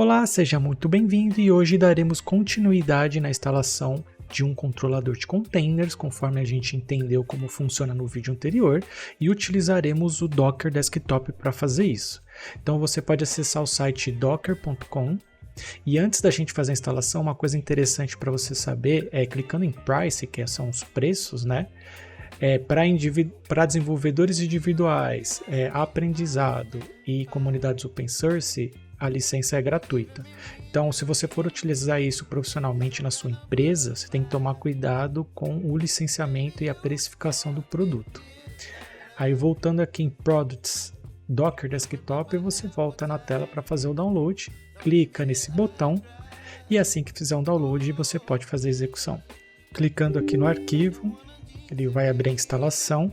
Olá, seja muito bem-vindo e hoje daremos continuidade na instalação de um controlador de containers, conforme a gente entendeu como funciona no vídeo anterior, e utilizaremos o Docker Desktop para fazer isso. Então você pode acessar o site docker.com e antes da gente fazer a instalação, uma coisa interessante para você saber é clicando em Price, que são os preços, né? Para desenvolvedores individuais, aprendizado e comunidades open source, a licença é gratuita. Então, se você for utilizar isso profissionalmente na sua empresa, você tem que tomar cuidado com o licenciamento e a precificação do produto. Aí, voltando aqui em Products, Docker Desktop, você volta na tela para fazer o download, clica nesse botão e assim que fizer um download, você pode fazer a execução. Clicando aqui no arquivo, ele vai abrir a instalação.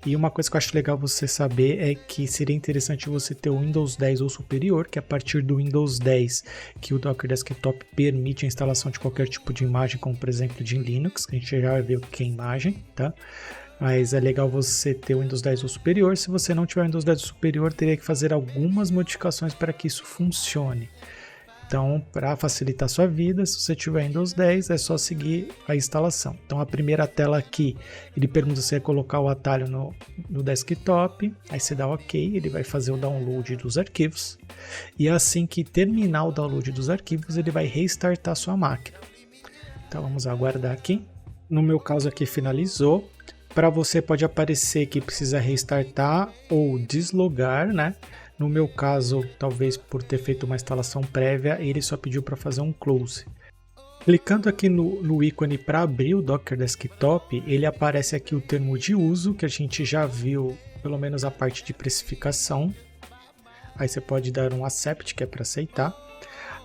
E uma coisa que eu acho legal você saber é que seria interessante você ter o Windows 10 ou superior, que é a partir do Windows 10 que o Docker Desktop permite a instalação de qualquer tipo de imagem, como por exemplo de Linux, que a gente já vai ver o que é imagem, tá? Mas é legal você ter o Windows 10 ou superior. Se você não tiver o Windows 10 ou superior, teria que fazer algumas modificações para que isso funcione. Então, para facilitar a sua vida, se você tiver Windows 10, é só seguir a instalação. Então, a primeira tela aqui, ele pergunta se você colocar o atalho no desktop, aí você dá OK, ele vai fazer o download dos arquivos, e assim que terminar o download dos arquivos, ele vai restartar a sua máquina. Então, vamos aguardar aqui. No meu caso aqui, finalizou. Para você pode aparecer que precisa restartar ou deslogar, né? No meu caso, talvez por ter feito uma instalação prévia, ele só pediu para fazer um close. Clicando aqui no ícone para abrir o Docker Desktop, ele aparece aqui o termo de uso, que a gente já viu, pelo menos a parte de precificação. Aí você pode dar um accept, que é para aceitar.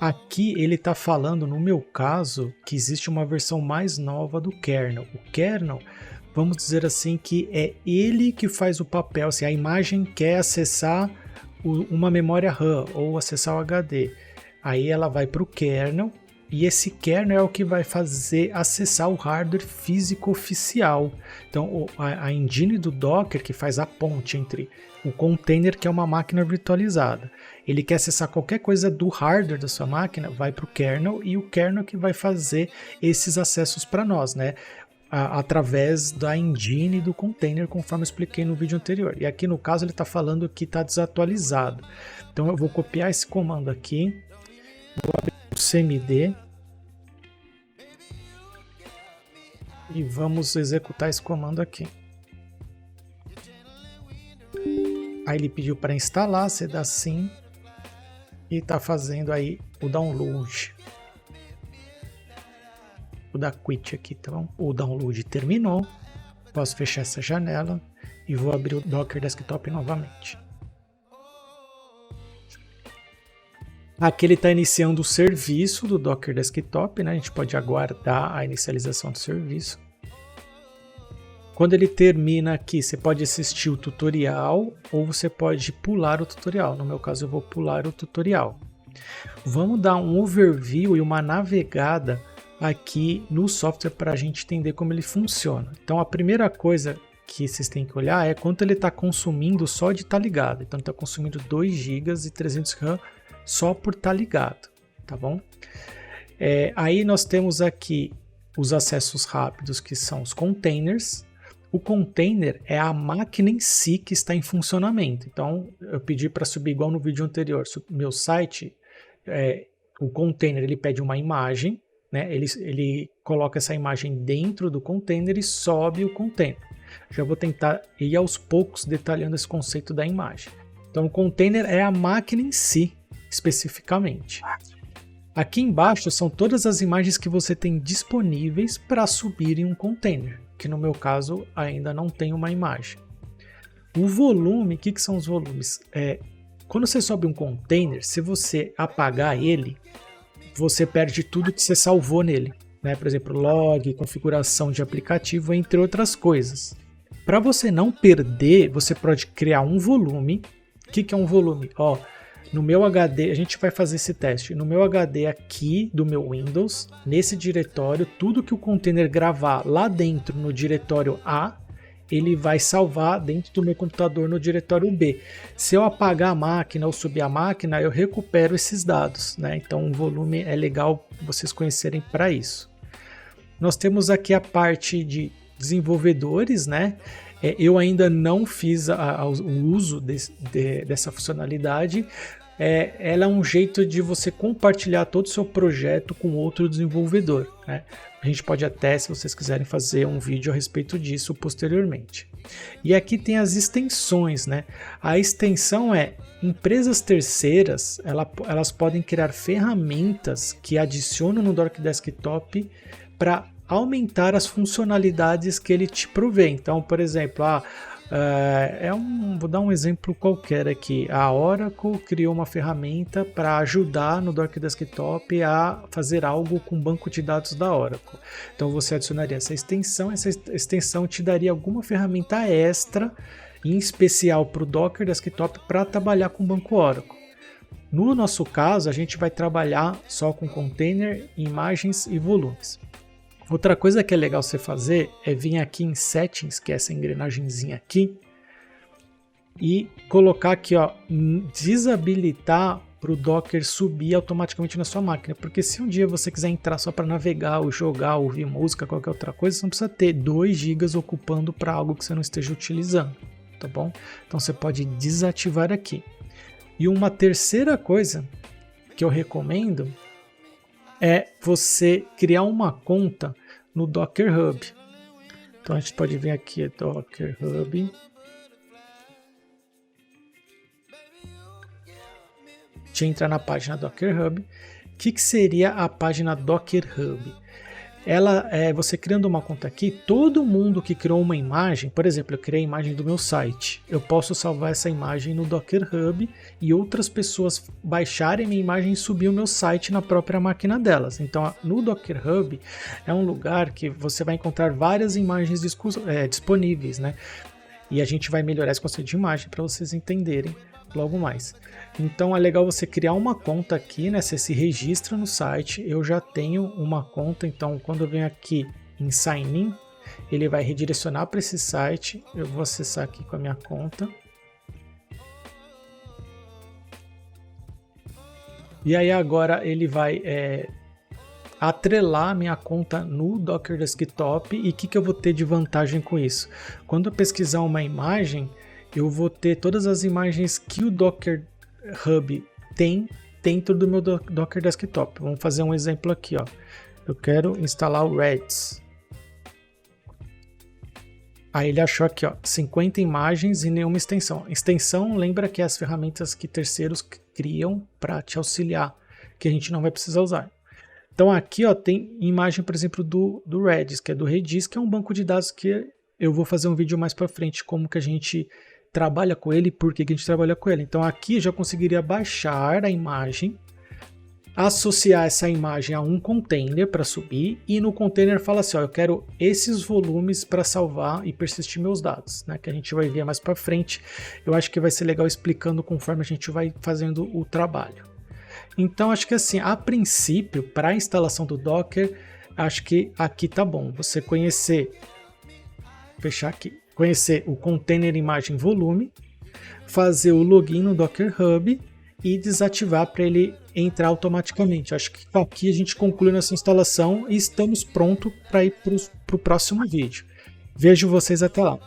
Aqui ele está falando, no meu caso, que existe uma versão mais nova do kernel. O kernel, vamos dizer assim, que é ele que faz o papel. Se a imagem quer acessar uma memória RAM ou acessar o HD, aí ela vai para o kernel e esse kernel é o que vai fazer acessar o hardware físico oficial. Então a engine do Docker que faz a ponte entre o container, que é uma máquina virtualizada, ele quer acessar qualquer coisa do hardware da sua máquina, vai para o kernel e o kernel que vai fazer esses acessos para nós, né? Através da engine do container, conforme eu expliquei no vídeo anterior. E aqui no caso ele está falando que está desatualizado. Então eu vou copiar esse comando aqui, vou abrir o cmd e vamos executar esse comando aqui. Aí ele pediu para instalar, você dá sim e está fazendo aí o download. Vou dar quit aqui, então o download terminou. Posso fechar essa janela e vou abrir o Docker Desktop novamente. Aqui ele está iniciando o serviço do Docker Desktop, né? A gente pode aguardar a inicialização do serviço. Quando ele termina aqui, você pode assistir o tutorial ou você pode pular o tutorial. No meu caso, eu vou pular o tutorial. Vamos dar um overview e uma navegada aqui no software para a gente entender como ele funciona. Então a primeira coisa que vocês têm que olhar é quanto ele está consumindo só de estar ligado. Então está consumindo 2 GB e 300 RAM só por estar ligado, tá bom? Aí nós temos aqui os acessos rápidos, que são os containers. O container é a máquina em si que está em funcionamento. Então eu pedi para subir igual no vídeo anterior, meu site, o container ele pede uma imagem, né? Ele coloca essa imagem dentro do container e sobe o container. Já vou tentar ir aos poucos detalhando esse conceito da imagem. Então o container é a máquina em si, especificamente. Aqui embaixo são todas as imagens que você tem disponíveis para subir em um container, que no meu caso ainda não tem uma imagem. O volume, o que são os volumes? Quando você sobe um container, se você apagar ele, você perde tudo que você salvou nele, né? Por exemplo, log, configuração de aplicativo, entre outras coisas. Para você não perder, você pode criar um volume. O que é um volume? No meu HD, a gente vai fazer esse teste. No meu HD aqui do meu Windows, nesse diretório, tudo que o container gravar lá dentro no diretório A, ele vai salvar dentro do meu computador no diretório B. Se eu apagar a máquina ou subir a máquina, eu recupero esses dados, né? Então o volume é legal vocês conhecerem para isso. Nós temos aqui a parte de desenvolvedores, né? Eu ainda não fiz o uso dessa funcionalidade. Ela é um jeito de você compartilhar todo o seu projeto com outro desenvolvedor, né? A gente pode até, se vocês quiserem, fazer um vídeo a respeito disso posteriormente. E aqui tem as extensões, né? A extensão empresas terceiras, elas podem criar ferramentas que adicionam no Docker Desktop para aumentar as funcionalidades que ele te provê. Então, por exemplo, vou dar um exemplo qualquer aqui. A Oracle criou uma ferramenta para ajudar no Docker Desktop a fazer algo com o banco de dados da Oracle. Então você adicionaria essa extensão te daria alguma ferramenta extra, em especial para o Docker Desktop, para trabalhar com o banco Oracle. No nosso caso, a gente vai trabalhar só com container, imagens e volumes. Outra coisa que é legal você fazer é vir aqui em Settings, que é essa engrenagemzinha aqui, e colocar aqui, ó, desabilitar para o Docker subir automaticamente na sua máquina, porque se um dia você quiser entrar só para navegar, ou jogar, ou ouvir música, qualquer outra coisa, você não precisa ter 2 GB ocupando para algo que você não esteja utilizando, tá bom? Então você pode desativar aqui. E uma terceira coisa que eu recomendo é você criar uma conta no Docker Hub. Então a gente pode vir aqui, Docker Hub. Deixa eu entrar na página Docker Hub. O que seria a página Docker Hub? Você criando uma conta aqui, todo mundo que criou uma imagem, por exemplo, eu criei a imagem do meu site, eu posso salvar essa imagem no Docker Hub e outras pessoas baixarem minha imagem e subir o meu site na própria máquina delas. Então, no Docker Hub é um lugar que você vai encontrar várias imagens disponíveis, né? E a gente vai melhorar esse conceito de imagem para vocês entenderem logo mais. Então é legal você criar uma conta aqui, né? Você se registra no site. Eu já tenho uma conta, então quando eu venho aqui em Sign In, ele vai redirecionar para esse site. Eu vou acessar aqui com a minha conta. E aí agora ele vai atrelar minha conta no Docker Desktop. E o que eu vou ter de vantagem com isso? Quando eu pesquisar uma imagem, eu vou ter todas as imagens que o Docker Hub tem dentro do meu Docker Desktop. Vamos fazer um exemplo aqui, ó. Eu quero instalar o Redis. Aí ele achou aqui, ó, 50 imagens e nenhuma extensão. Extensão, lembra que é as ferramentas que terceiros criam para te auxiliar, que a gente não vai precisar usar. Então aqui, ó, tem imagem, por exemplo, do Redis, que é do Redis, que é um banco de dados que eu vou fazer um vídeo mais para frente, como que a gente trabalha com ele e por que a gente trabalha com ele. Então aqui eu já conseguiria baixar a imagem, associar essa imagem a um container para subir, e no container fala assim, ó, eu quero esses volumes para salvar e persistir meus dados, né, que a gente vai ver mais para frente. Eu acho que vai ser legal explicando conforme a gente vai fazendo o trabalho. Então acho que assim, a princípio, para a instalação do Docker, acho que aqui tá bom. Você conhecer o container imagem volume, fazer o login no Docker Hub e desativar para ele entrar automaticamente. Acho que aqui a gente conclui nossa instalação e estamos prontos para ir para o próximo vídeo. Vejo vocês até lá.